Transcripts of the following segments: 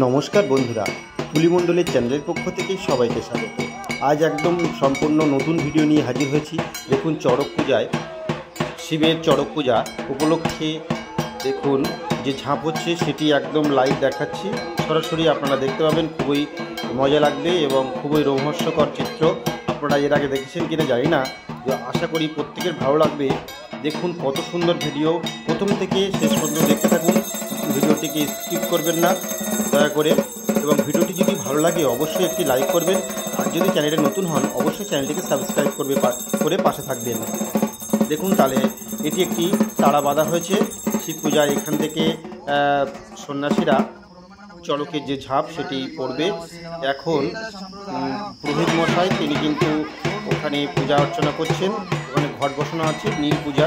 নমস্কার বন্ধুরা, তুলিমণ্ডলের চ্যানেলের পক্ষ থেকে সবাইকে স্বাগত। আজ একদম সম্পূর্ণ নতুন ভিডিও নিয়ে হাজির হয়েছি। দেখুন, চড়ক পূজায়, শিবের চড়ক পূজা উপলক্ষে দেখুন যে ঝাঁপ হচ্ছে সেটি একদম লাইভ দেখাচ্ছি। সরাসরি আপনারা দেখতে পাবেন, খুবই মজা লাগবে এবং খুবই রোমহর্ষকর চিত্র। আপনারা এর আগে দেখেছেন কিনা জানি না, আশা করি প্রত্যেকের ভালো লাগবে। দেখুন কত সুন্দর ভিডিও, প্রথম থেকে শেষ পর্যন্ত দেখতে থাকুন। ভিডিওটিকে স্কিপ করবেন না দয়া করে, এবং ভিডিওটি যদি ভালো লাগে অবশ্যই একটি লাইক করবেন। আর যদি চ্যানেলে নতুন হন অবশ্যই চ্যানেলটিকে সাবস্ক্রাইব করে পাশে থাকবেন। দেখুন, তাহলে এটি একটি তাড়া বাঁধা হয়েছে শিব পূজায়। এখান থেকে সন্ন্যাসীরা চড়কের যে ঝাঁপ সেটি পড়বে। এখন পুরোহিত মশাই তিনি কিন্তু ওখানে পূজা অর্চনা করছেন। ওখানে ঘট বসানো আছে, নীল পূজা,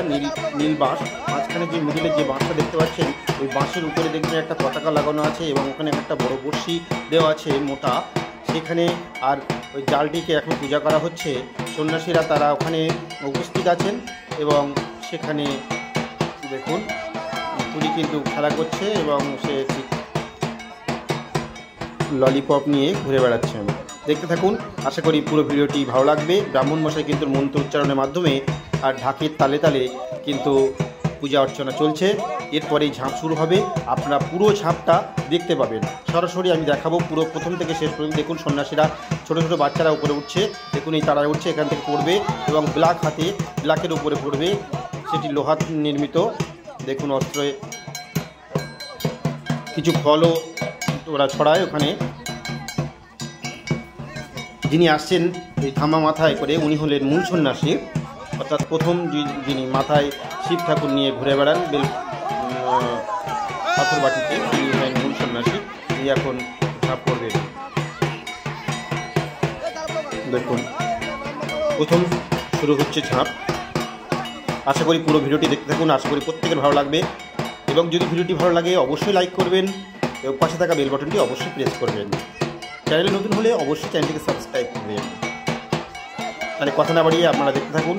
নীল বাঁশ। মাঝখানে যে মিডিলে যে বাঁশটা দেখতে পাচ্ছেন, ওই বাঁশের উপরে দেখবেন একটা পতাকা লাগানো আছে এবং ওখানে একটা বড় বড়শি দেওয়া আছে মোটা, সেখানে। আর ওই জালটিকে এখন পূজা করা হচ্ছে। সন্ন্যাসীরা তারা ওখানে উপস্থিত আছেন এবং সেখানে দেখুন পুরী কিন্তু খেলা করছে এবং সে ললিপপ নিয়ে ঘুরে বেড়াচ্ছেন। দেখতে থাকুন, আশা করি পুরো ভিডিওটি ভালো লাগবে। ব্রাহ্মণ মশাই কিন্তু মন্ত্র উচ্চারণের মাধ্যমে আর ঢাকের তালে তালে কিন্তু পূজা অর্চনা চলছে। এরপরেই ঝাঁপ শুরু হবে, আপনারা পুরো ঝাঁপটা দেখতে পাবেন। সরাসরি আমি দেখাবো পুরো প্রথম থেকে শেষ পর্যন্ত। দেখুন, সন্ন্যাসীরা ছোটো ছোটো বাচ্চারা উপরে উঠছে। দেখুন এই তারায় উঠছে, এখান থেকে পড়বে এবং ব্ল্যাকের উপরে পড়বে। সেটি লোহার নির্মিত। দেখুন, অস্ত্রে কিছু ফলও ওরা ছড়ায় ওখানে। যিনি আসছেন এই থামা মাথায় করে, উনি হলেন মূল সন্ন্যাসী, অর্থাৎ প্রথম যিনি মাথায় শিব ঠাকুর নিয়ে ঘুরে বেড়ান পাথর বাটিতে, তিনি হলেন মূল সন্ন্যাসী। তিনি এখন ঝাঁপ করবেন। দেখুন, প্রথম শুরু হচ্ছে ঝাঁপ। আশা করি পুরো ভিডিওটি দেখতে থাকুন, আশা করি প্রত্যেকের ভালো লাগবে। এবং যদি ভিডিওটি ভালো লাগে অবশ্যই লাইক করবেন এবং পাশে থাকা বেল বাটনটি অবশ্যই প্রেস করবেন। চ্যানেলে নতুন হলে অবশ্যই চ্যানেলটিকে সাবস্ক্রাইব করবেন। তাহলে কথা না বাড়িয়ে আপনারা দেখতে থাকুন।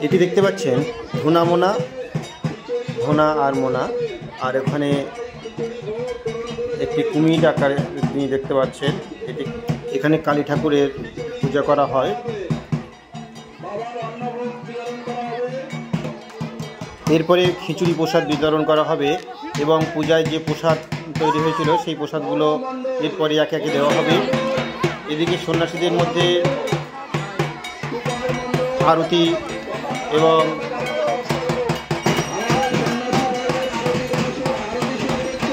এটি দেখতে পাচ্ছেন ধনা আর মোনা, আর ওখানে একটি কুমির আকারে তিনি দেখতে পাচ্ছেন। এখানে কালী ঠাকুরের পূজা করা হয়। এরপরে খিচুড়ি প্রসাদ বিতরণ করা হবে এবং পূজায় যে প্রসাদ তৈরি হয়েছিল সেই প্রসাদগুলো এরপরে একে একে দেওয়া হবে। এদিকে সন্ন্যাসীদের মধ্যে আরতি এবং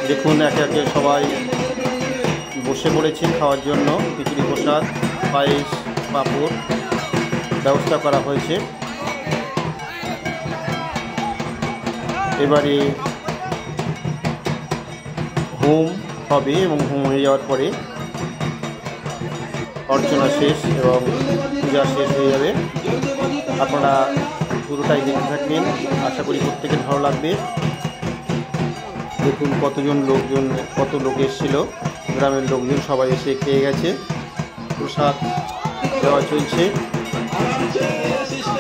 দেখুন একে একে সবাই বসে পড়েছেন খাওয়ার জন্য। খিচুড়ি প্রসাদ, পায়েস, পাঁপড় ব্যবস্থা করা হয়েছে। এবারে হোম হবে এবং হোম হয়ে যাওয়ার পরে অর্চনা শেষ এবং পূজা শেষ হয়ে যাবে। আপনারা পুরোটাই দেখতে থাকবেন, আশা করি প্রত্যেকের ভালো লাগবে। দেখুন কত লোক এসেছিল, গ্রামের লোকজন সবাই এসে খেয়ে গেছে। প্রসাদ দেওয়া চলছে,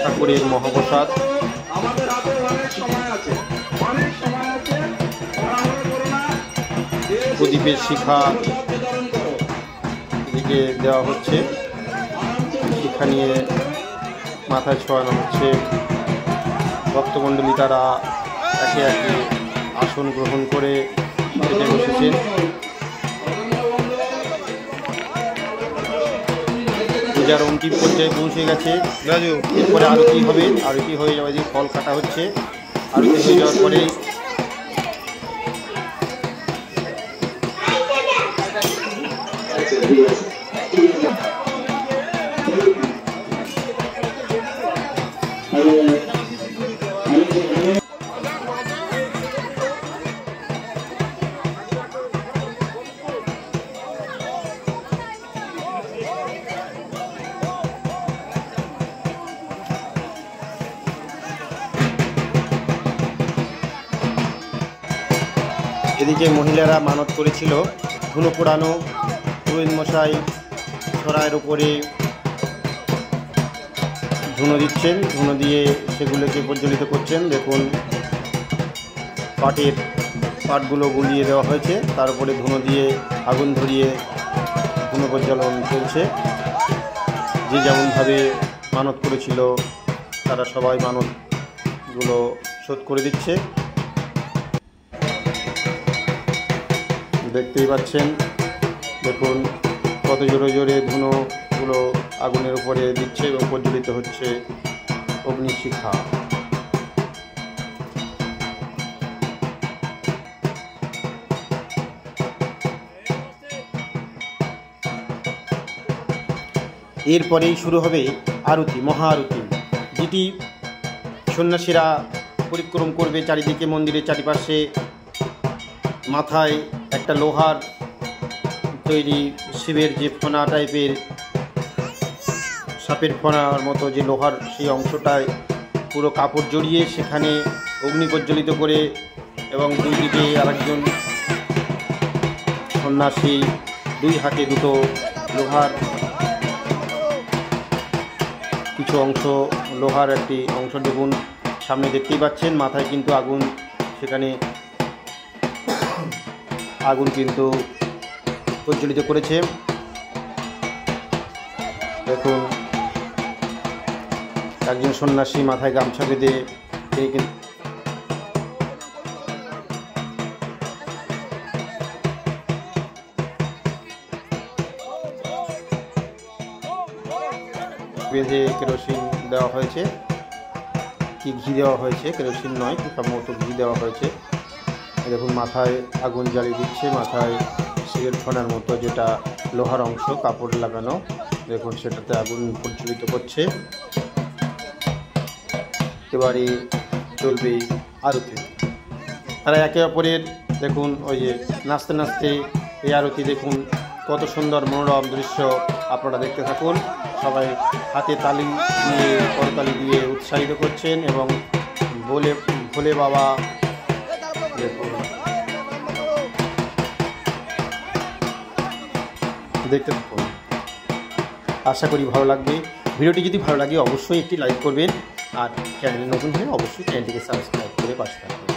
ঠাকুরের মহাপ্রসাদ। প্রদীপের শিখা এদিকে দেওয়া হচ্ছে, শিখা নিয়ে মাথায় ছোঁয়ানো হচ্ছে। ভক্তমণ্ডলী তারা একে একে আসন গ্রহণ করে খেতে বসেছেন। পূজার অন্তিম পর্যায়ে পৌঁছে গেছে। এরপরে আরতি হবে, আরতি হয়ে যাওয়া যে ফল কাটা হচ্ছে। আরতি হয়ে যাওয়ার পরে এদিকে মহিলারা মানত করেছিল ধুনো পোড়ানো। পুরোহিত মশাই ছড়াইয়ের উপরে ধুনো দিচ্ছেন, ধুনো দিয়ে সেগুলোকে প্রজ্বলিত করছেন। দেখুন পাটগুলো গুলিয়ে দেওয়া হয়েছে, তার উপরে ধুনো দিয়ে আগুন ধরিয়ে ধুনো প্রজ্বলন চলছে। যে যেমনভাবে মানত করেছিল তারা সবাই মানতগুলো শোধ করে দিচ্ছে। দেখতেই পাচ্ছেন, দেখুন কত জোরে জোরে ধুনোগুলো আগুনের উপরে দিচ্ছে এবং প্রজ্বলিত হচ্ছে অগ্নিশিখা। এরপরেই শুরু হবে আরতি, মহা আরতি, যেটি সন্ন্যাসীরা পরিক্রম করবে চারিদিকে মন্দিরের চারিপাশে। মাথায় একটা লোহার তৈরি শিবের যে ফোনা টাইপের, সাপের ফোনার মতো যে লোহার সেই অংশটায় পুরো কাপড় জড়িয়ে সেখানে অগ্নি প্রজ্বলিত করে এবং দুই দিকে আরেকজন সন্ন্যাসী দুই হাতে দুটো লোহার কিছু অংশ, লোহার একটি অংশ দেখুন সামনে দেখতেই পাচ্ছেন। মাথায় কিন্তু আগুন, সেখানে আগুন কিন্তু প্রজ্বলিত করেছে। দেখুন একজন সন্ন্যাসী মাথায় গামছা বেঁধে কেরোসিন দেওয়া হয়েছে, কি ঘি দেওয়া হয়েছে, কেরোসিন নয়, সম্ভবত ঘি দেওয়া হয়েছে। দেখুন মাথায় আগুন জ্বালিয়ে দিচ্ছে, মাথায় শিবের ফোনার মতো যেটা লোহার অংশ কাপড় লাগানো, দেখুন সেটাতে আগুন প্রজ্বলিত করছে। এবারে চলবে আরতি। তারা একে অপরের দেখুন ওই যে নাচতে নাচতে এই আরতি দেখুন কত সুন্দর মনোরম দৃশ্য, আপনারা দেখতে থাকুন। সবাই হাতে তালি দিয়ে করতালি দিয়ে উৎসাহিত করছেন এবং ভোলে বাবা দেখুন দেখতে থাকুন। আশা করি ভালো লাগবে। ভিডিওটি যদি ভালো লাগে অবশ্যই একটি লাইক করবেন আর চ্যানেলে নতুন হলে অবশ্যই চ্যানেলটিকে সাবস্ক্রাইব করে পাশে থাকবেন।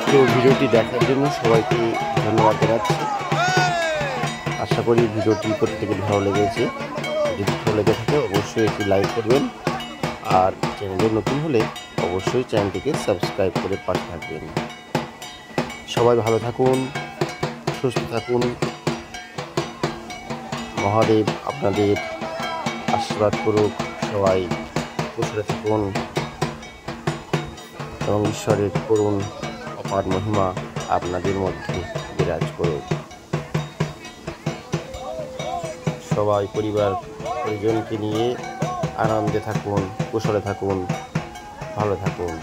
তো ভিডিওটি দেখার জন্য সবাইকে ধন্যবাদ জানাচ্ছি। আশা করি ভিডিওটি প্রত্যেকের ভালো লেগেছে। যদি ভালো লেগে থাকে অবশ্যই একটি লাইক করবেন, আর চ্যানেলে নতুন হলে অবশ্যই চ্যানেলটিকে সাবস্ক্রাইব করে পাশে থাকবেন। সবাই ভালো থাকুন, সুস্থ থাকুন। মহাদেব আপনাদের আশীর্বাদ করুক, সবাই কুশলে থাকুন এবং ঈশ্বরের করুণ অপার মহিমা আপনাদের মধ্যে বিরাজ করুক। সবাই পরিবার পরিজনকে নিয়ে আনন্দে থাকুন, কুশলে থাকুন, ভালো থাকুন।